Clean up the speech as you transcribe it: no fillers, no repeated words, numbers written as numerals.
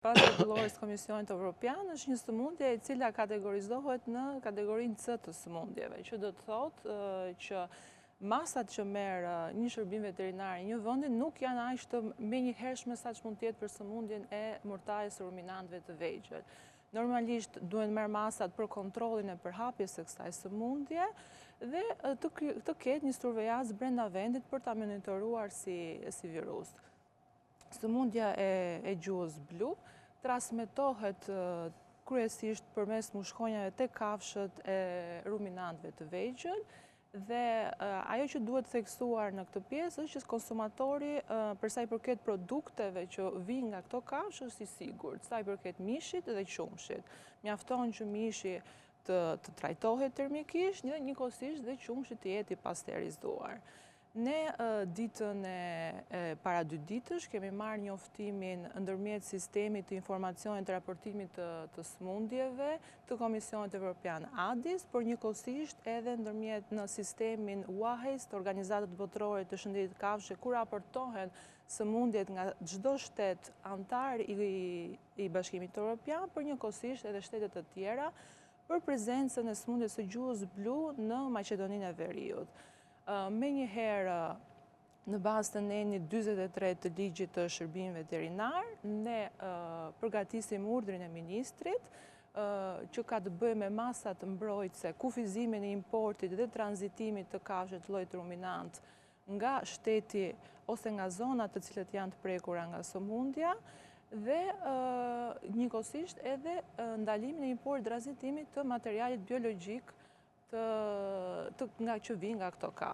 Pas rregullores Komisionit Evropian është një sëmundje e cila kategorizohet në kategorinë C të sëmundjeve, që do të thotë që masat që merr një shërbim veterinar në një vendi nuk janë aq të menjëhershme sa që mund të jetë për sëmundjen e murtajes së ruminantëve të vegjël. Normalisht duhen merr masat për kontrollin e përhapjes së kësaj sëmundje dhe të ketë një survejancë brenda vendit për ta monitoruar si virus. Sëmundja e gjuhës blu transmetohet kryesisht përmes mushkojnjave te kafshët e ruminantëve të vegjël dhe ajo që duhet theksuar në këtë pjesë është që konsumatori për sa i përket produkteve që vijnë nga këto kafshë është i sigurt, sa i përket mishit dhe qumshit. Mjafton që mishi të trajtohet termikisht dhe njëkohësisht dhe qumshi të jetë i pasterizuar. Ne ditën e para 2 ditësh kemi marrë njoftimin ndërmjet sistemit të informacionit të raportimit të sëmundjeve të Komisionit Evropian ADIS, por njëkohësisht edhe ndërmjet në sistemin WAHES të Organizatës Botërore të Shëndetit të Kafshëve, ku raportohen sëmundjet nga çdo shtet antar i Bashkimit Evropian, por njëkohësisht edhe shtetet të tjera për prezencën e sëmundjes së gjuhës blu në Maqedoninë e Veriut. Menjëherë, në bazë të nenit 43 të ligjit të shërbimit veterinar, ne përgatisim urdhrin e ministrit që ka të bëjë me masat mbrojtëse, kufizimin e importit dhe tranzitimit të kafshëve të llojit ruminant nga shteti ose nga zonat të cilët janë të prekura nga sëmundja dhe njëkohësisht edhe ndalimin e importit dhe tranzitimit të materialit biologjik nga që vijnë nga këto kafshë.